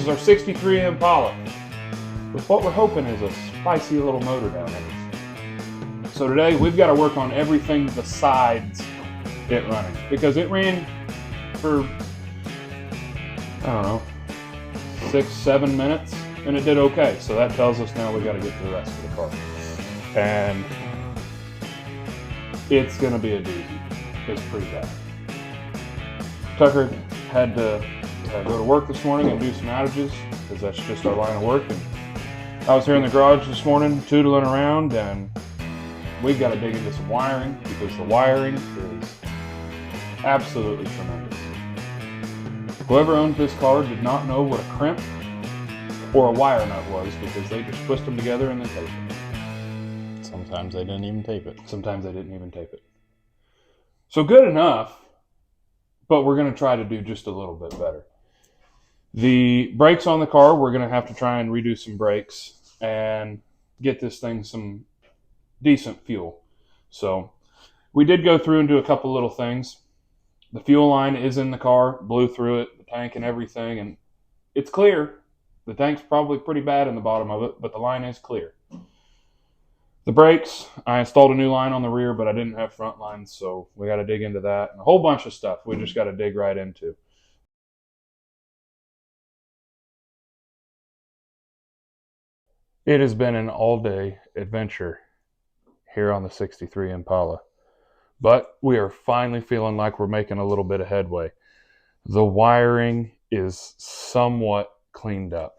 is our 63 Impala with what we're hoping is a spicy little motor down there. So today we've got to work on everything besides it running, because it ran for, I don't know, 6-7 minutes and it did okay. So that tells us now we got to get to the rest of the car. And it's going to be a doozy. It's pretty bad. Tucker had to go to work this morning and do some outages because that's just our line of work. And I was here in the garage this morning tootling around, and we've got to dig into some wiring because the wiring is absolutely tremendous. Whoever owned this car did not know what a crimp or a wire nut was, because they just twist them together and then tape it. Sometimes they didn't even tape it. Sometimes they didn't even tape it. So good enough, but we're going to try to do just a little bit better. The brakes on the car, we're going to have to try and redo some brakes and get this thing some decent fuel. So we did go through and do a couple little things. The fuel line is in the car, blew through it, the tank and everything, and it's clear. The tank's probably pretty bad in the bottom of it, but the line is clear. The brakes, I installed a new line on the rear, but I didn't have front lines, so we got to dig into that. And a whole bunch of stuff we just got to dig right into. It has been an all-day adventure here on the 63 Impala, but we are finally feeling like we're making a little bit of headway. The wiring is somewhat cleaned up.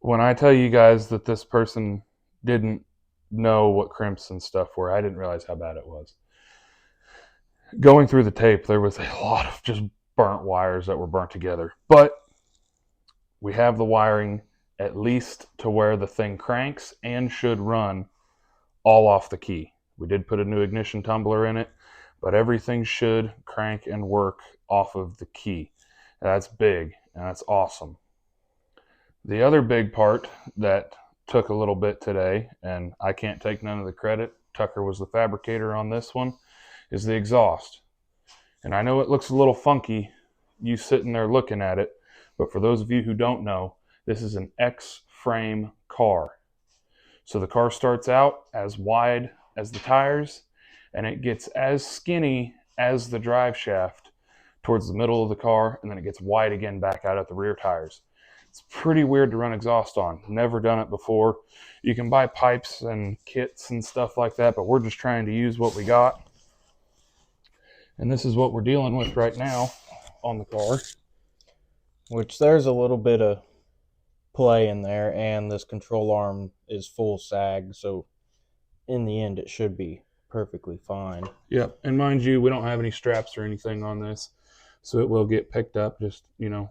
When I tell you guys that this person didn't know what crimps and stuff were, I didn't realize how bad it was. Going through the tape, there was a lot of just burnt wires that were burnt together, but we have the wiring at least to where the thing cranks and should run all off the key. We did put a new ignition tumbler in it, but everything should crank and work off of the key. That's big, and that's awesome. The other big part that took a little bit today, and I can't take none of the credit, Tucker was the fabricator on this one, is the exhaust. And I know it looks a little funky, you sitting there looking at it, but for those of you who don't know, this is an X-frame car. So the car starts out as wide as the tires, and it gets as skinny as the drive shaft towards the middle of the car, and then it gets wide again back out at the rear tires. It's pretty weird to run exhaust on. Never done it before. You can buy pipes and kits and stuff like that, but we're just trying to use what we got. And this is what we're dealing with right now on the car. Which there's a little bit of play in there, and this control arm is full sag, so in the end it should be perfectly fine. Yep, and mind you, we don't have any straps or anything on this, so it will get picked up just, an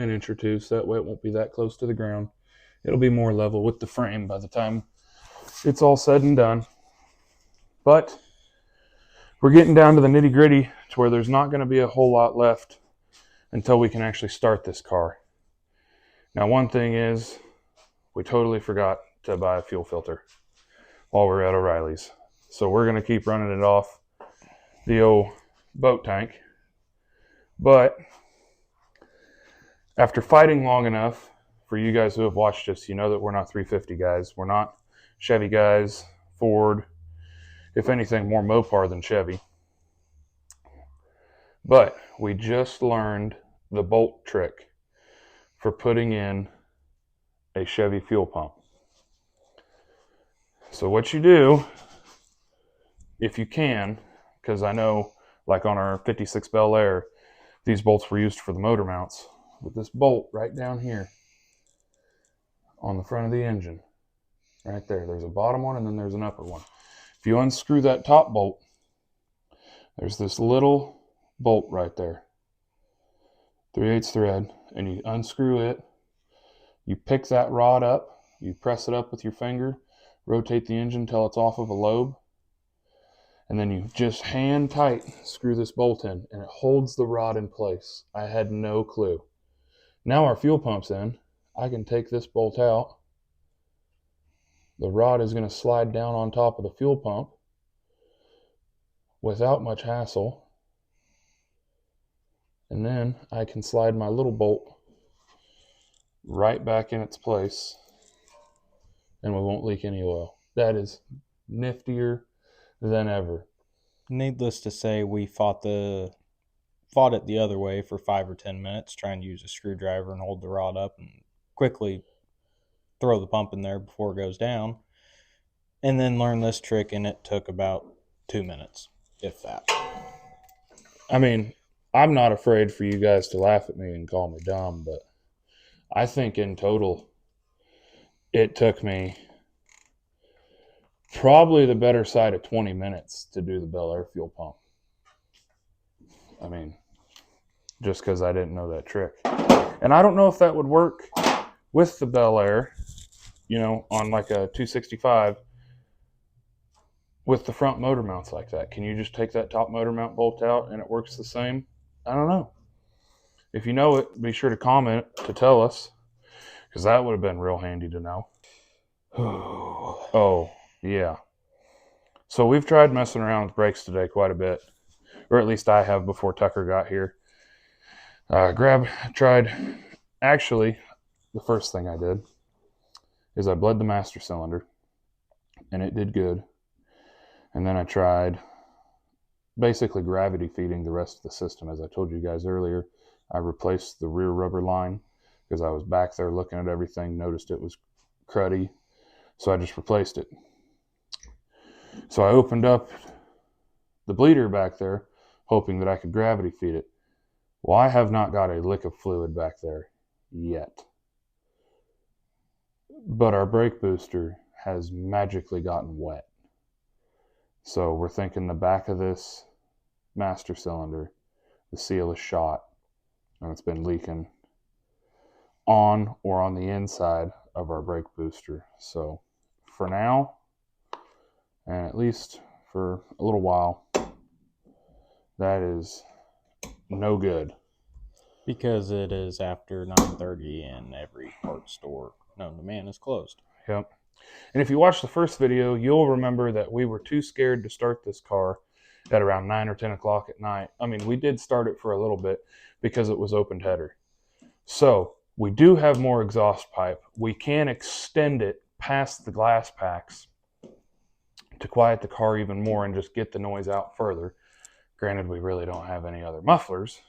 inch or two, so that way it won't be that close to the ground. It'll be more level with the frame by the time it's all said and done. But we're getting down to the nitty gritty to where there's not going to be a whole lot left until we can actually start this car. Now, one thing is, we totally forgot to buy a fuel filter while we're at O'Reilly's. So we're going to keep running it off the old boat tank. But after fighting long enough, for you guys who have watched us, you know that we're not 350 guys. We're not Chevy guys, Ford, if anything, more Mopar than Chevy. But we just learned the bolt trick for putting in a Chevy fuel pump. So what you do, if you can, because I know like on our 56 Bel Air, these bolts were used for the motor mounts. With this bolt right down here on the front of the engine, right there, there's a bottom one and then there's an upper one. If you unscrew that top bolt, there's this little bolt right there, 3/8 thread, and you unscrew it, you pick that rod up, you press it up with your finger, rotate the engine till it's off of a lobe, and then you just hand tight screw this bolt in, and it holds the rod in place. I had no clue. Now our fuel pump's in, I can take this bolt out. The rod is going to slide down on top of the fuel pump without much hassle. And then I can slide my little bolt right back in its place, and we won't leak any oil. That is niftier than ever. Needless to say, we fought it the other way for 5 or 10 minutes, trying to use a screwdriver and hold the rod up and quickly throw the pump in there before it goes down, and then learn this trick, and it took about 2 minutes, if that. I mean, I'm not afraid for you guys to laugh at me and call me dumb, but I think in total it took me probably the better side of 20 minutes to do the Bel Air fuel pump. I mean, just because I didn't know that trick. And I don't know if that would work with the Bel Air, on like a 265 with the front motor mounts like that. Can you just take that top motor mount bolt out and it works the same? I don't know. If you know it, be sure to comment to tell us, because that would have been real handy to know. Oh, yeah. So we've tried messing around with brakes today quite a bit, or at least I have before Tucker got here. Actually, the first thing I did is I bled the master cylinder, and it did good. And then I tried basically gravity feeding the rest of the system. As I told you guys earlier, I replaced the rear rubber line because I was back there looking at everything, noticed it was cruddy, so I just replaced it. So I opened up the bleeder back there, hoping that I could gravity feed it. Well, I have not got a lick of fluid back there yet. But our brake booster has magically gotten wet. So we're thinking the back of this master cylinder, the seal is shot, and it's been leaking on or on the inside of our brake booster. So for now, and at least for a little while, that is no good. Because it is after 9:30 and every parts store known to man is closed. Yep. And if you watch the first video, you'll remember that we were too scared to start this car at around 9 or 10 o'clock at night. I mean, we did start it for a little bit because it was opened header. So we do have more exhaust pipe. We can extend it past the glass packs to quiet the car even more and just get the noise out further. Granted, we really don't have any other mufflers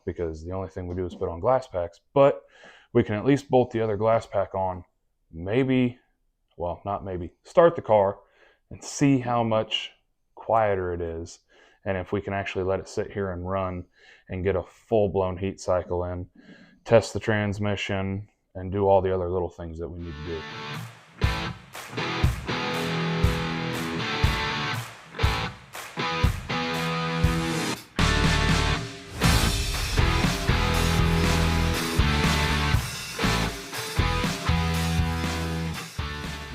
because the only thing we do is put on glass packs, but we can at least bolt the other glass pack on, start the car and see how much quieter it is, and if we can actually let it sit here and run and get a full-blown heat cycle in, test the transmission, and do all the other little things that we need to do.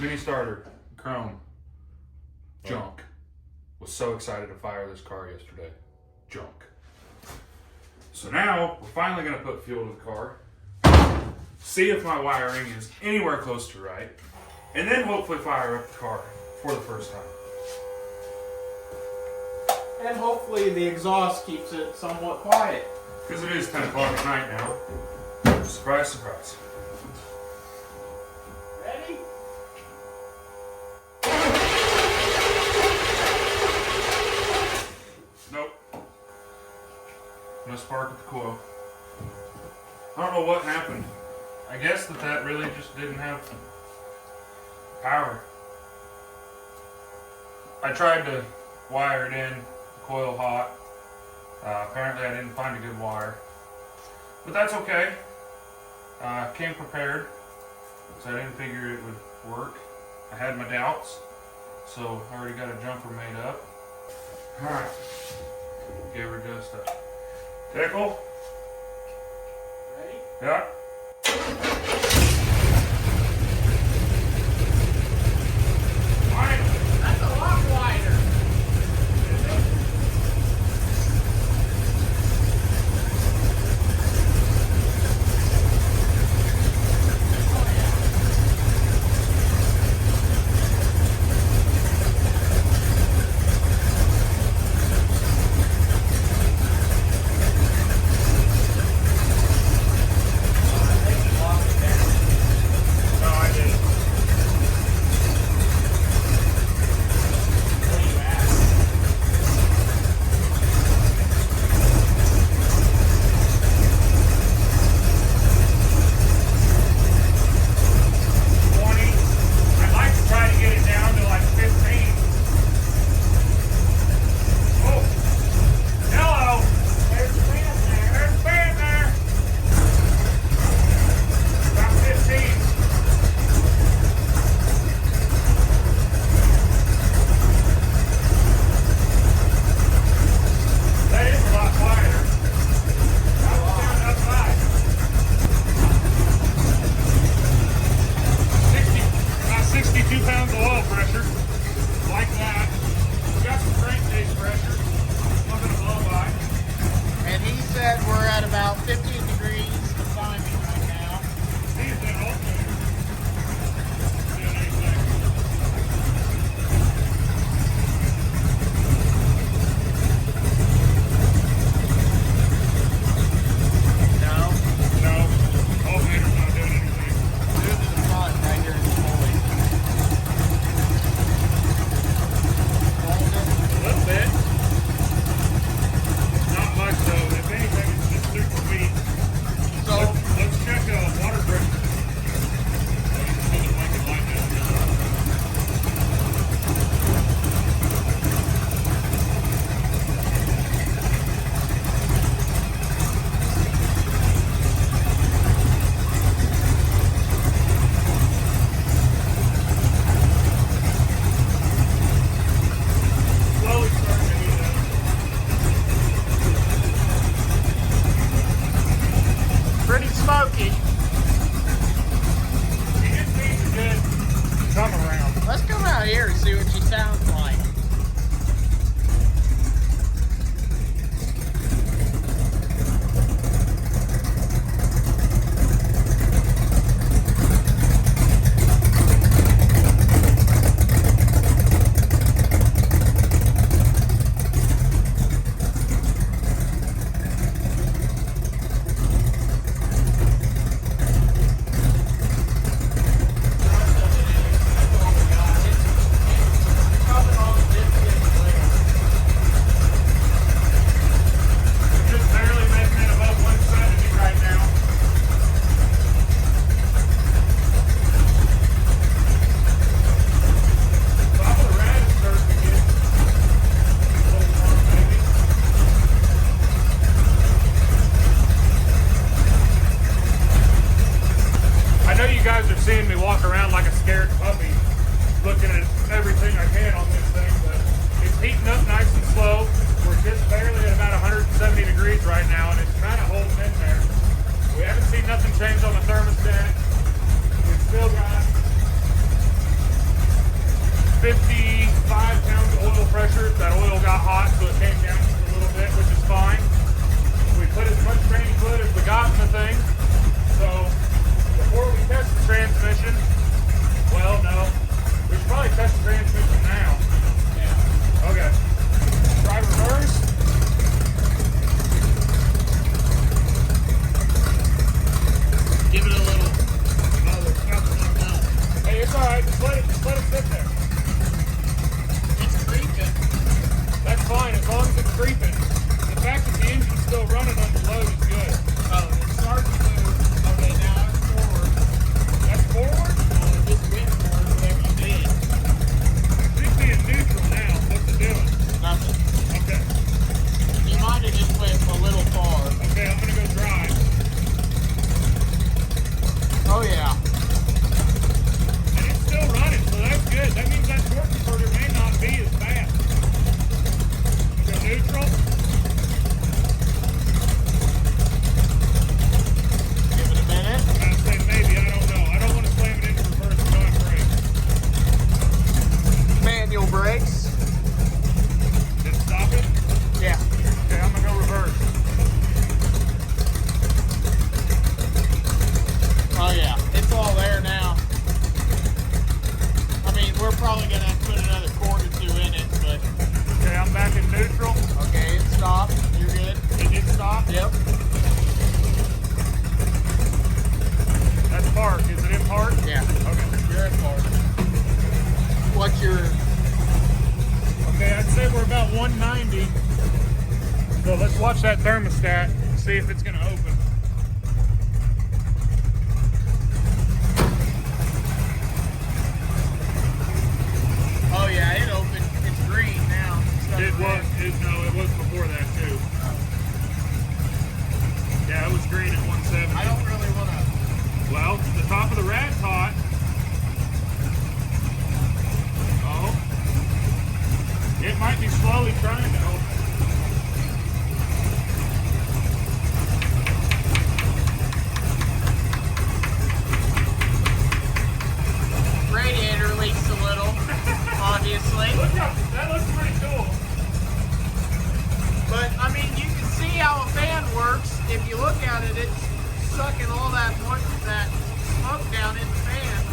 Mini starter, chrome, junk. Was so excited to fire this car yesterday. Junk. So now we're finally going to put fuel to the car, see if my wiring is anywhere close to right, and then hopefully fire up the car for the first time. And hopefully the exhaust keeps it somewhat quiet. Because it is 10 o'clock at night now. Surprise, surprise. Ready? Nope. No spark at the coil. I don't know what happened. I guess that really just didn't have power. I tried to wire it in, coil hot. Apparently I didn't find a good wire. But that's okay. Came prepared, so I didn't figure it would work. I had my doubts, so I already got a jumper made up. Alright. Gave her just a tickle. Ready? Yeah. That's a lot wider. Longer. everything I can on this thing, but it's heating up nice and slow. We're just barely at about 170 degrees right now, and it's kind of holding in there. We haven't seen nothing change on the thermostat. We've still got 55 pounds of oil pressure. That oil got hot, so it came down just a little bit, which is fine. We put as much drain fluid as we got in the thing. So before we test the transmission, well, no, we should probably test the transmission now. Yeah. Okay. Try reverse. Give it a little. Oh, there's nothing on that. Hey, it's all right. Just let it sit there. It's creeping. That's fine as long as it's creeping. The fact that the engine's still running under load is good. Oh, it's starting to move. Okay, now it's forward. That's forward? It just went forward, whatever you did. It should be in neutral now. What's it doing? Nothing. Okay. You might have just went a little far. Okay, I'm gonna go drive. Oh, yeah. And it's still running, so that's good. That means that torque converter may not be as fast. Go neutral. Give it a minute. I'd say maybe, I don't know. I don't want to slam it into reverse and on brake. Manual brakes. Did it stop it? Yeah. Okay, I'm gonna go reverse. Oh, yeah. It's all there now. I mean, we're probably going to have to put another quart or two in it, but... Okay, I'm back in neutral. Okay, it stopped. You're good. It did stop? Yep. That's park. Is it in park? Yeah. Okay. You're in park. What's your... Okay, I'd say we're about 190. So let's watch that thermostat and see if it's gonna open. Oh, yeah, it opened. It's green now. It was before that too. Yeah, it was green at 170. I don't really want to... Well, the top of the rad's hot. Oh. It might be slowly trying to open. Radiator leaks a little, obviously. That looks pretty cool. But, I mean, you can see how a fan works. If you look at it, it's sucking all that smoke down in the fan.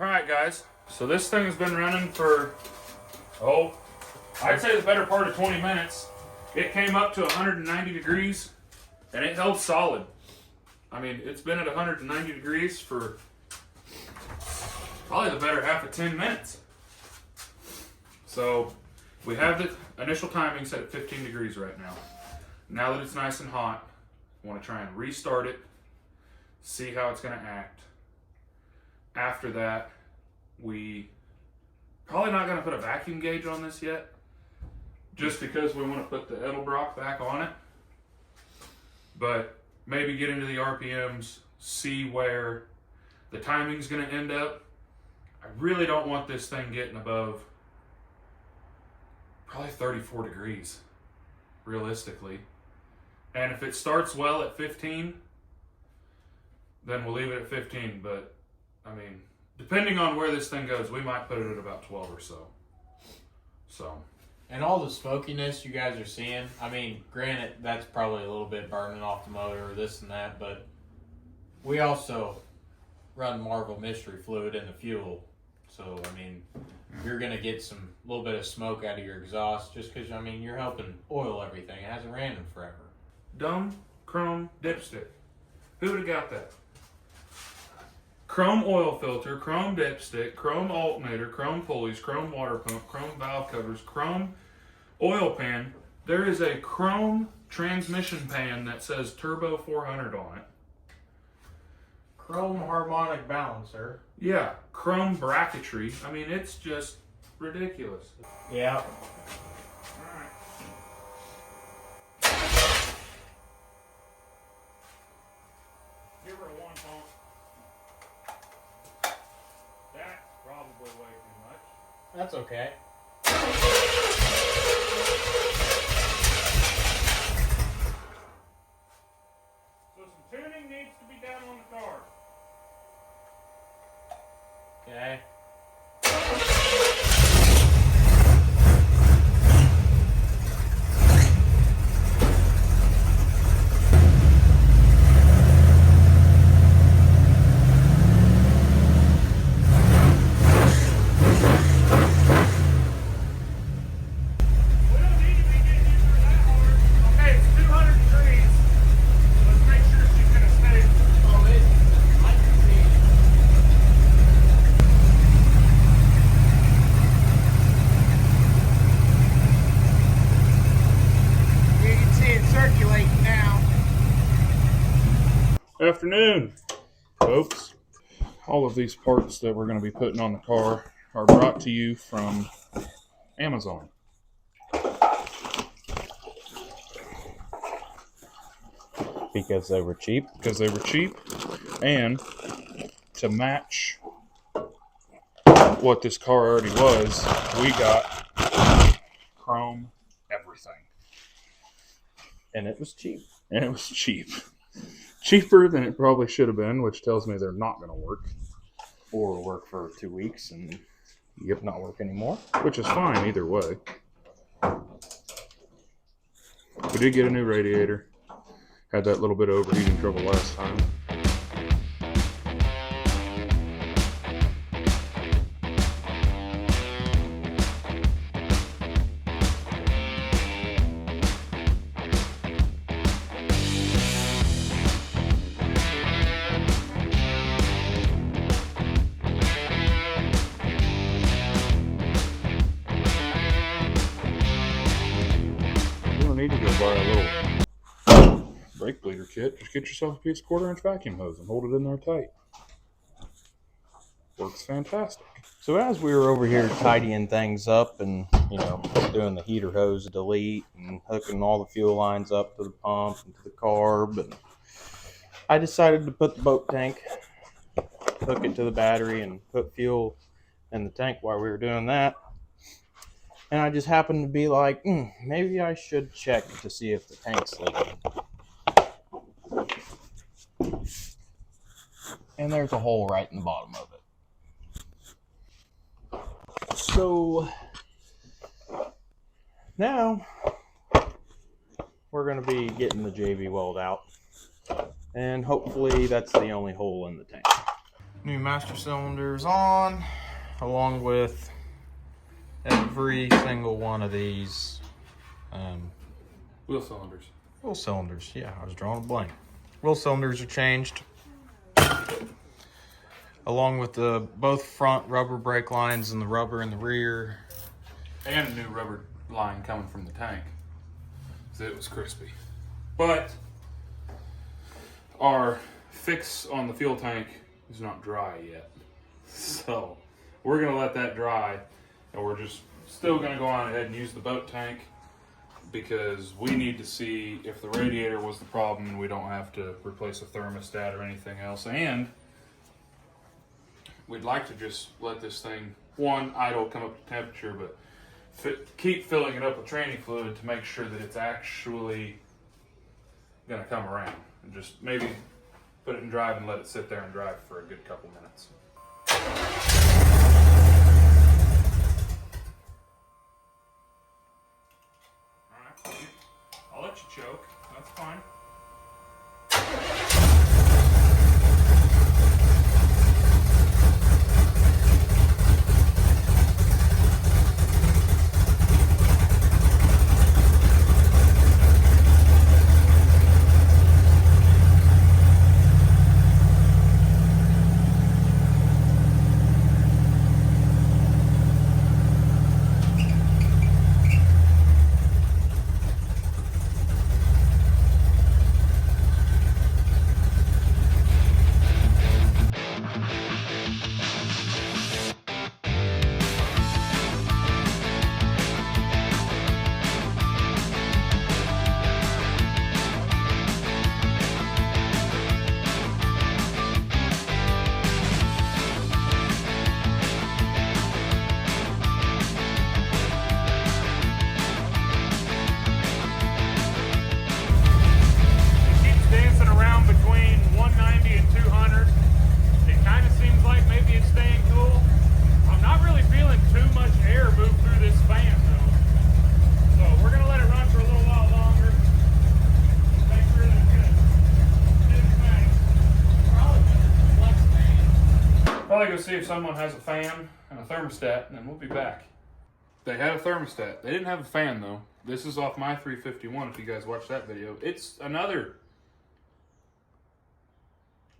Alright guys, so this thing has been running for, I'd say the better part of 20 minutes. It came up to 190 degrees and it held solid. I mean, it's been at 190 degrees for probably the better half of 10 minutes. So we have the initial timing set at 15 degrees right now. Now that it's nice and hot, I want to try and restart it, see how it's going to act. After that, we probably not going to put a vacuum gauge on this yet, just because we want to put the Edelbrock back on it. But maybe get into the RPMs, see where the timing's going to end up. I really don't want this thing getting above probably 34 degrees, realistically. And if it starts well at 15, then we'll leave it at 15. But, I mean, depending on where this thing goes, we might put it at about 12 or so. And all the smokiness you guys are seeing, I mean, granted, that's probably a little bit burning off the motor or this and that, but we also run Marvel Mystery Fluid in the fuel. So, I mean, you're going to get a little bit of smoke out of your exhaust just because, I mean, you're helping oil everything. It hasn't ran in forever. Dumb chrome dipstick. Who would have got that? Chrome oil filter, chrome dipstick, chrome alternator, chrome pulleys, chrome water pump, chrome valve covers, chrome oil pan. There is a chrome transmission pan that says Turbo 400 on it. Chrome harmonic balancer. Yeah, chrome bracketry. I mean, it's just ridiculous. Yeah. That's okay. So some tuning needs to be done on the car. Okay. We don't need to be getting into her that hard. Okay, it's 200 degrees. Let's make sure she's going to stay. Oh, I can see. You can see it circulating now. Afternoon, folks. All of these parts that we're going to be putting on the car are brought to you from Amazon. Because they were cheap. Because they were cheap, and to match what this car already was, we got chrome everything. And it was cheap. And it was cheap. Cheaper than it probably should have been, which tells me they're not going to work. Or work for 2 weeks and Yep. not work anymore. Which is fine either way. We did get a new radiator. Had that little bit of overheating trouble last time. You don't need to go buy a little brake bleeder kit. Just get yourself a piece of 1/4 inch vacuum hose and hold it in there tight. Works fantastic. So as we were over here tidying things up and, doing the heater hose delete and hooking all the fuel lines up to the pump and to the carb, and I decided to put the boat tank, hook it to the battery, and put fuel in the tank while we were doing that. And I just happened to be like, maybe I should check to see if the tank's leaking. And there's a hole right in the bottom of it. So now we're going to be getting the JV weld out, and hopefully that's the only hole in the tank. New master cylinders on, along with every single one of these Wheel cylinders. wheel cylinders. Yeah, I was drawing a blank. Wheel cylinders are changed, along with the both front rubber brake lines and the rubber in the rear. And a new rubber line coming from the tank. So it was crispy. But our fix on the fuel tank is not dry yet. So we're going to let that dry, and we're just still going to go on ahead and use the boat tank, because we need to see if the radiator was the problem and we don't have to replace a thermostat or anything else. And we'd like to just let this thing, idle, come up to temperature, but keep filling it up with training fluid to make sure that it's actually going to come around. And just maybe put it in drive and let it sit there and drive for a good couple minutes. Alright, I'll let you choke. That's fine. probably go see if someone has a fan and a thermostat, and then we'll be back. They had a thermostat. They didn't have a fan, though. This is off my 351, if you guys watched that video. It's another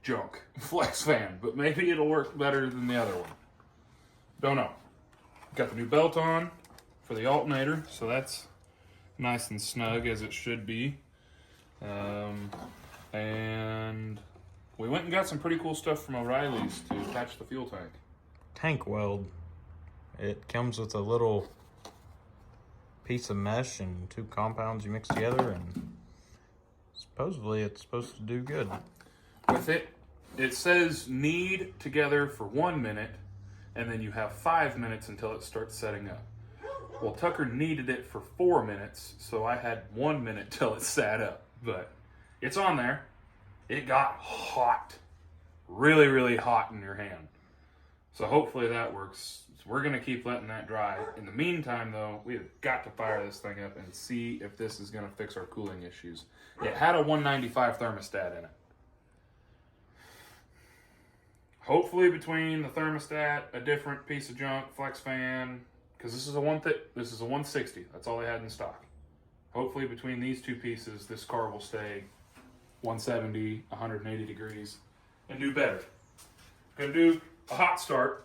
junk flex fan, but maybe it'll work better than the other one. Don't know. Got the new belt on for the alternator, so that's nice and snug as it should be. And we went and got some pretty cool stuff from O'Reilly's to attach the fuel tank. Tank weld. It comes with a little piece of mesh and 2 compounds you mix together, and supposedly it's supposed to do good. With it, it says knead together for 1 minute, and then you have 5 minutes until it starts setting up. Well, Tucker kneaded it for 4 minutes, so I had 1 minute till it sat up. But it's on there. It got hot. Really, really hot in your hand. So hopefully that works. We're going to keep letting that dry. In the meantime, though, we have got to fire this thing up and see if this is going to fix our cooling issues. It had a 195 thermostat in it. Hopefully between the thermostat, a different piece of junk, flex fan, because this is a 160. That's all they had in stock. Hopefully between these two pieces, this car will stay 170, 180 degrees, and do better. Gonna do a hot start.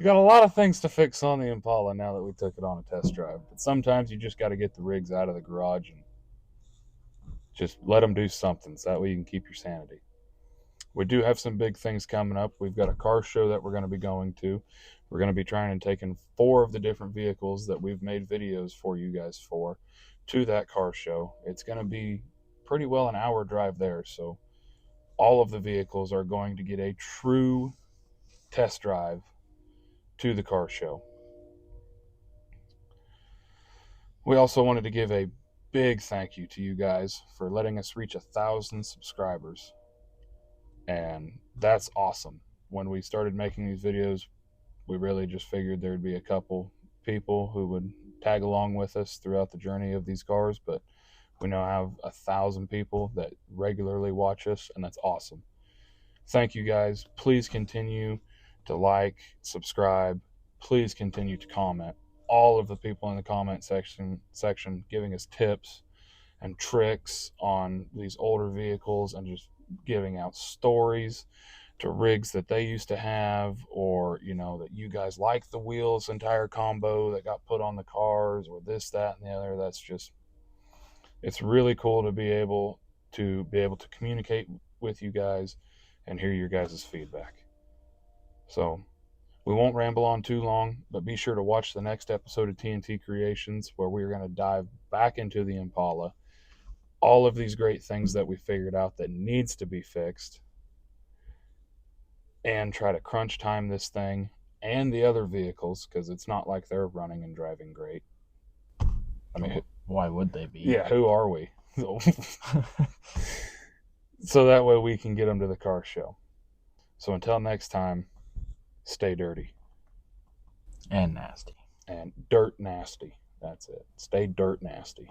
We got a lot of things to fix on the Impala now that we took it on a test drive. But sometimes you just got to get the rigs out of the garage and just let them do something so that way you can keep your sanity. We do have some big things coming up. We've got a car show that we're going to be going to. We're going to be trying and taking 4 of the different vehicles that we've made videos for you guys for to that car show. It's going to be pretty well an hour drive there. So all of the vehicles are going to get a true test drive to the car show. We also wanted to give a big thank you to you guys for letting us reach 1,000 subscribers. And that's awesome. When we started making these videos, we really just figured there'd be a couple people who would tag along with us throughout the journey of these cars, but we now have 1,000 people that regularly watch us, and that's awesome. Thank you guys. Please continue to like, subscribe. Please continue to comment. All of the people in the comment section giving us tips and tricks on these older vehicles and just giving out stories to rigs that they used to have, or that you guys like the wheels entire combo that got put on the cars, or this, that, and the other. That's just, it's really cool to be able to communicate with you guys and hear your guys' feedback. So we won't ramble on too long, but be sure to watch the next episode of TNT Creations, where we're going to dive back into the Impala, all of these great things that we figured out that needs to be fixed, and try to crunch time this thing and the other vehicles, because it's not like they're running and driving great. I mean, why would they be? Yeah, who are we? So that way we can get them to the car show. So until next time, stay dirty. And nasty. And dirt nasty. That's it. Stay dirt nasty.